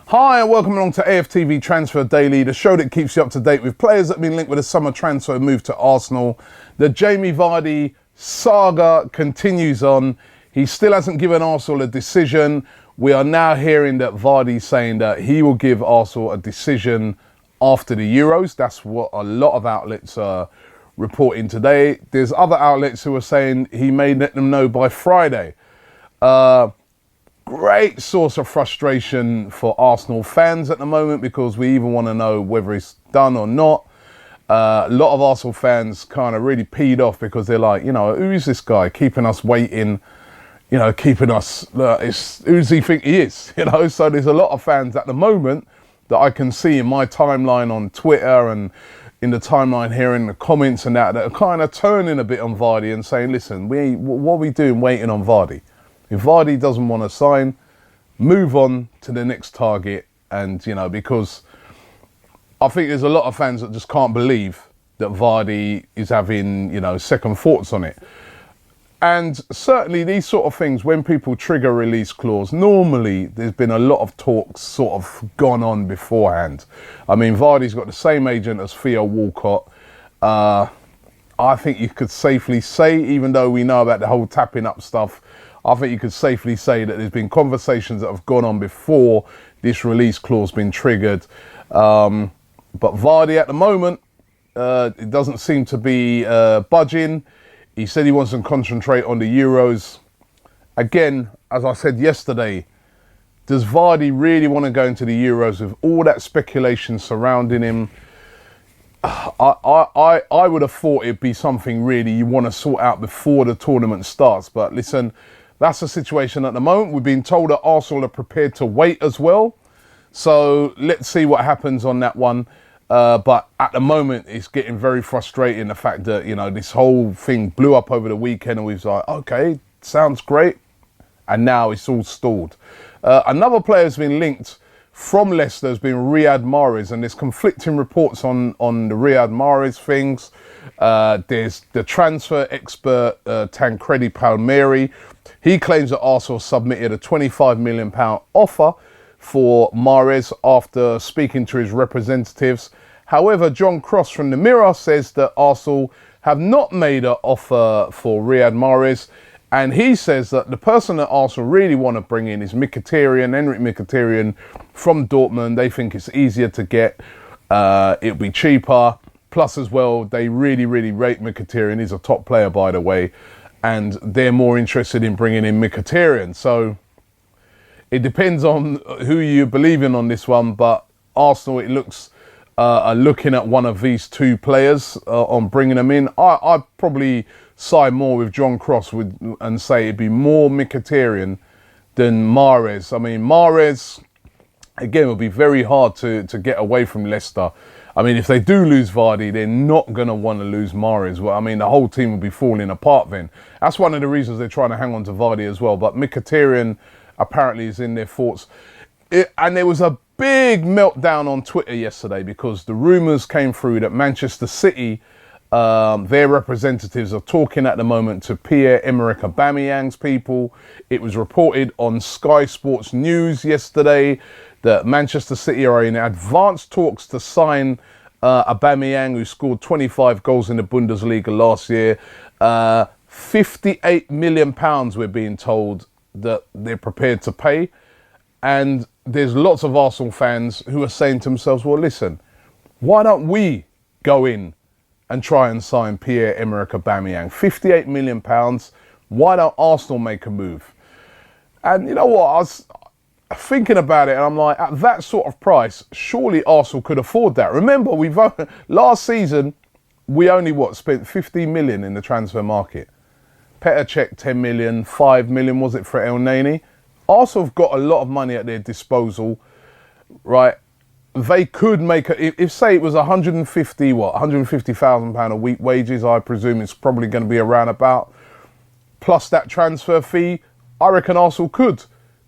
Hi and welcome along to AFTV Transfer Daily, the show that keeps you up to date with players that have been linked with a summer transfer move to Arsenal. The Jamie Vardy saga continues on. He still hasn't given Arsenal a decision. We are now hearing that Vardy saying that he will give Arsenal a decision after the Euros. That's what a lot of outlets are reporting today. There's other outlets who are saying he may let them know by Friday. Great source of frustration for Arsenal fans at the moment because we even want to know whether it's done or not. A lot of Arsenal fans kind of really peed off because they're like, you know, who is this guy keeping us waiting? You know, keeping us, who does he think he is? You know, so there's a lot of fans at the moment that I can see in my timeline on Twitter and in the timeline here in the comments and that are kind of turning a bit on Vardy and saying, listen, what are we doing waiting on Vardy? If Vardy doesn't want to sign, move on to the next target. And, you know, because I think there's a lot of fans that just can't believe that Vardy is having, you know, second thoughts on it. And certainly these sort of things, when people trigger release clause, normally there's been a lot of talks sort of gone on beforehand. I mean, Vardy's got the same agent as Theo Walcott. I think you could safely say, even though we know about the whole tapping up stuff, I think you could safely say that there's been conversations that have gone on before this release clause been triggered. But Vardy at the moment, it doesn't seem to be budging. He said he wants to concentrate on the Euros. Again, as I said yesterday, does Vardy really want to go into the Euros with all that speculation surrounding him? I would have thought it'd be something really you want to sort out before the tournament starts. But listen, that's the situation at the moment. We've been told that Arsenal are prepared to wait as well. So let's see what happens on that one. But at the moment, it's getting very frustrating, the fact that, you know, this whole thing blew up over the weekend and we was like, okay, sounds great. And now it's all stalled. Another player has been linked from Leicester has been Riyad Mahrez, and there's conflicting reports on the Riyad Mahrez things. There's the transfer expert, Tancredi Palmieri. He claims that Arsenal submitted a £25 million offer for Mahrez after speaking to his representatives. However, John Cross from the Mirror says that Arsenal have not made an offer for Riyad Mahrez, and he says that the person that Arsenal really want to bring in is Henrik Mkhitaryan from Dortmund. They think it's easier to get, it'll be cheaper. Plus as well, they really, really rate Mkhitaryan. He's a top player, by the way, and they're more interested in bringing in Mkhitaryan. So it depends on who you believe in on this one, but Arsenal, it looks, are looking at one of these two players on bringing them in. I'd probably side more with John Cross and say it'd be more Mkhitaryan than Mahrez. I mean, Mahrez, again, would be very hard to get away from Leicester. I mean, if they do lose Vardy, they're not going to want to lose Mahrez. Well, I mean, the whole team will be falling apart then. That's one of the reasons they're trying to hang on to Vardy as well. But Mkhitaryan apparently is in their thoughts. And there was a big meltdown on Twitter yesterday because the rumours came through that Manchester City, their representatives are talking at the moment to Pierre-Emerick Aubameyang's people. It was reported on Sky Sports News yesterday that Manchester City are in advanced talks to sign Aubameyang, who scored 25 goals in the Bundesliga last year. £58 million, we're being told, that they're prepared to pay. And there's lots of Arsenal fans who are saying to themselves, well, listen, why don't we go in and try and sign Pierre-Emerick Aubameyang? £58 million. Why don't Arsenal make a move? And you know what? I was thinking about it and I'm like, at that sort of price, surely Arsenal could afford that. Remember, last season, we only, spent 15 million in the transfer market. Petr Cech, 10 million, 5 million, was it, for El Neni? Arsenal have got a lot of money at their disposal, right? They could make, if say it was 150,000 pound a week wages, I presume it's probably going to be around about, plus that transfer fee, I reckon Arsenal could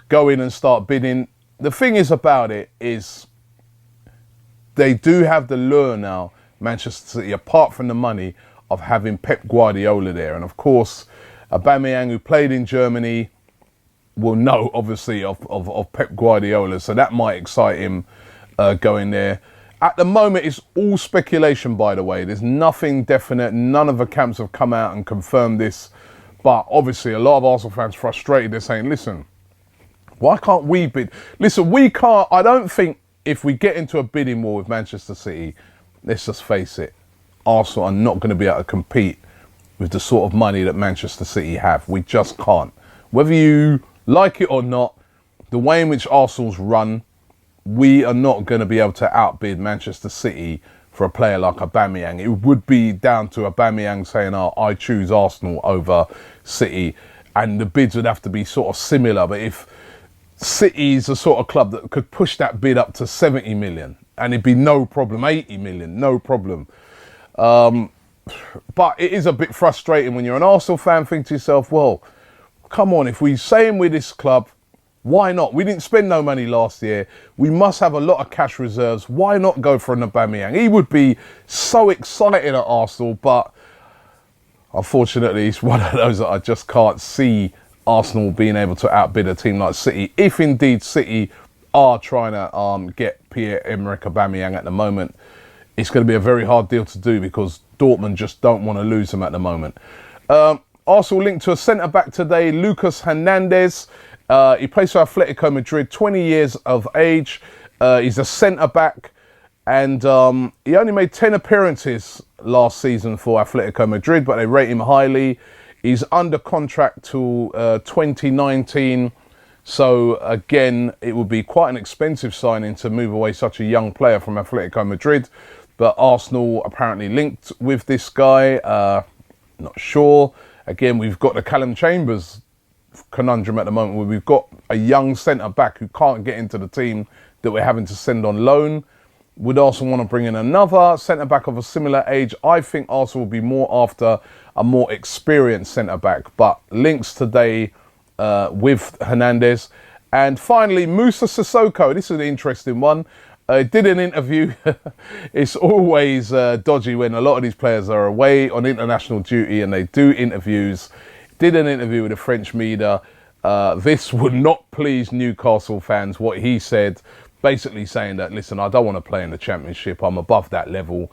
go in and start bidding. The thing is about it is they do have the lure now, Manchester City, apart from the money, of having Pep Guardiola there. And of course, Aubameyang, who played in Germany, will know, obviously, of Pep Guardiola. So that might excite him going there. At the moment, it's all speculation, by the way. There's nothing definite. None of the camps have come out and confirmed this. But obviously, a lot of Arsenal fans frustrated. They're saying, listen, why can't we bid? Listen, we can't. I don't think if we get into a bidding war with Manchester City, let's just face it, Arsenal are not going to be able to compete with the sort of money that Manchester City have. We just can't. Whether you like it or not, the way in which Arsenal's run, we are not going to be able to outbid Manchester City for a player like Aubameyang. It would be down to Aubameyang saying, oh, I choose Arsenal over City. And the bids would have to be sort of similar. But if City's the sort of club that could push that bid up to 70 million, and it'd be no problem, 80 million, no problem. But it is a bit frustrating when you're an Arsenal fan, think to yourself, well, come on, if we're saying we're this club, why not? We didn't spend no money last year. We must have a lot of cash reserves. Why not go for an Aubameyang? He would be so excited at Arsenal, but unfortunately, it's one of those that I just can't see Arsenal being able to outbid a team like City. If indeed City are trying to get Pierre-Emerick Aubameyang at the moment, it's going to be a very hard deal to do because Dortmund just don't want to lose him at the moment. Arsenal linked to a centre-back today, Lucas Hernandez. He plays for Atletico Madrid, 20 years of age. He's a centre-back, and he only made 10 appearances last season for Atletico Madrid, but they rate him highly. He's under contract till 2019. So, again, it would be quite an expensive signing to move away such a young player from Atletico Madrid. But Arsenal apparently linked with this guy. Not sure. Again, we've got the Callum Chambers conundrum at the moment where we've got a young centre-back who can't get into the team that we're having to send on loan. Would Arsenal want to bring in another centre-back of a similar age? I think Arsenal will be more after a more experienced centre-back. But links today with Hernandez. And finally, Moussa Sissoko. This is an interesting one. Did an interview. It's always dodgy when a lot of these players are away on international duty and they do interviews. Did an interview with a French media. This would not please Newcastle fans, what he said, basically saying that, listen, I don't want to play in the Championship. I'm above that level.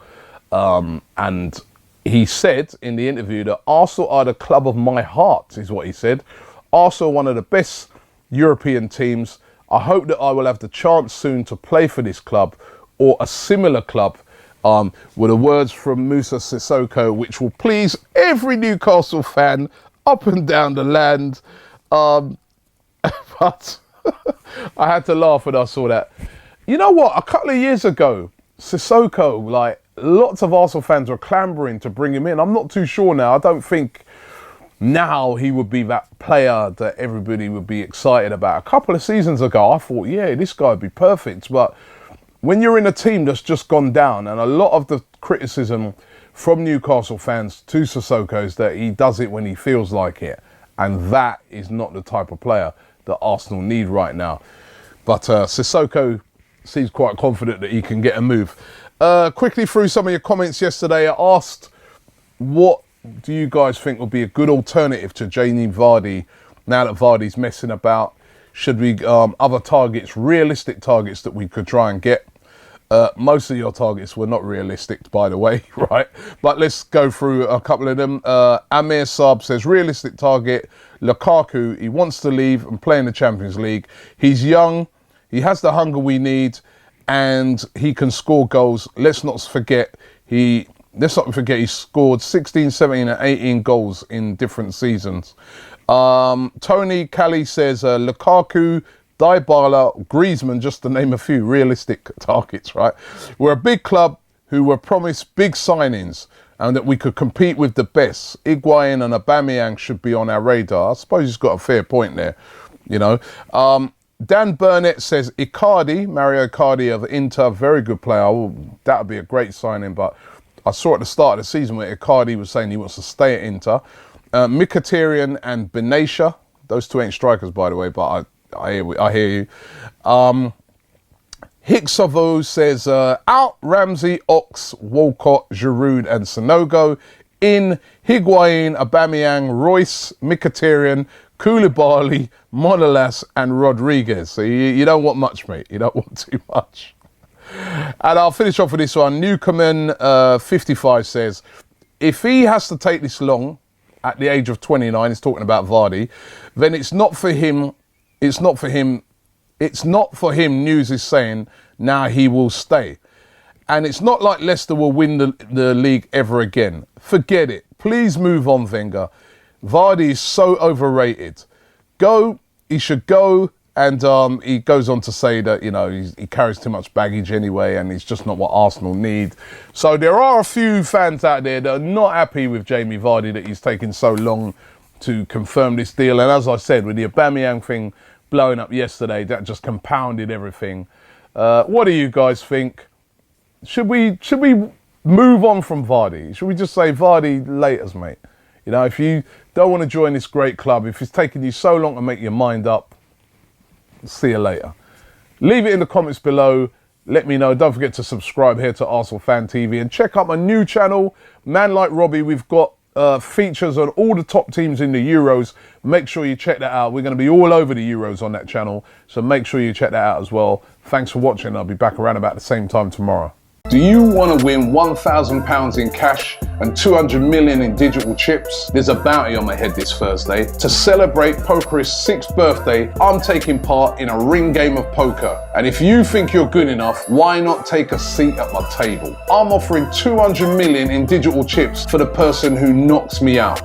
And he said in the interview that Arsenal are the club of my heart, is what he said. Arsenal, one of the best European teams. I hope that I will have the chance soon to play for this club or a similar club. Were the words from Moussa Sissoko, which will please every Newcastle fan up and down the land. But I had to laugh when I saw that. You know what? A couple of years ago, Sissoko, like lots of Arsenal fans were clambering to bring him in. I'm not too sure now. I don't think now he would be that player that everybody would be excited about. A couple of seasons ago, I thought, yeah, this guy would be perfect. But when you're in a team that's just gone down, and a lot of the criticism from Newcastle fans to Sissoko is that he does it when he feels like it. And that is not the type of player that Arsenal need right now. But Sissoko seems quite confident that he can get a move. Quickly through some of your comments yesterday, I asked, what do you guys think would be a good alternative to Jamie Vardy now that Vardy's messing about? Should we, other targets, realistic targets that we could try and get? Most of your targets were not realistic, by the way, right? But let's go through a couple of them. Amir Saab says, realistic target, Lukaku, he wants to leave and play in the Champions League. He's young, he has the hunger we need, and he can score goals. Let's not forget he scored 16, 17 and 18 goals in different seasons. Tony Kelly says, Lukaku, Dybala, Griezmann, just to name a few realistic targets, right? We're a big club who were promised big signings and that we could compete with the best. Higuain and Aubameyang should be on our radar. I suppose he's got a fair point there, you know. Dan Burnett says, Mario Icardi of Inter, very good player. That would be a great signing, but I saw at the start of the season where Icardi was saying he wants to stay at Inter. Mkhitaryan and Benatia, those two ain't strikers, by the way, but I hear you. Hicksavo says, out Ramsey, Ox, Walcott, Giroud and Sanogo. In Higuain, Aubameyang, Royce, Mkhitaryan, Koulibaly, Monolas and Rodriguez. So you don't want much, mate. You don't want too much. And I'll finish off with this one. Newcomen 55 says, if he has to take this long at the age of 29, he's talking about Vardy, then it's not for him. It's not for him. It's not for him. News is saying now he will stay. And it's not like Leicester will win the league ever again. Forget it. Please move on, Wenger. Vardy is so overrated. He should go. And he goes on to say that, you know, he carries too much baggage anyway, and he's just not what Arsenal need. So there are a few fans out there that are not happy with Jamie Vardy, that he's taking so long to confirm this deal. And as I said, with the Aubameyang thing blowing up yesterday, that just compounded everything. What do you guys think? Should we move on from Vardy? Should we just say, Vardy, laters, mate? You know, if you don't want to join this great club, if it's taking you so long to make your mind up, see you later. Leave it in the comments below. Let me know. Don't forget to subscribe here to Arsenal Fan TV and check out my new channel, Man Like Robbie. We've got features on all the top teams in the Euros. Make sure you check that out. We're going to be all over the Euros on that channel, so make sure you check that out as well. Thanks for watching. I'll be back around about the same time tomorrow. Do you want to win £1,000 in cash and 200 million in digital chips? There's a bounty on my head this Thursday. To celebrate Pokerist's 6th birthday, I'm taking part in a ring game of poker. And if you think you're good enough, why not take a seat at my table? I'm offering 200 million in digital chips for the person who knocks me out.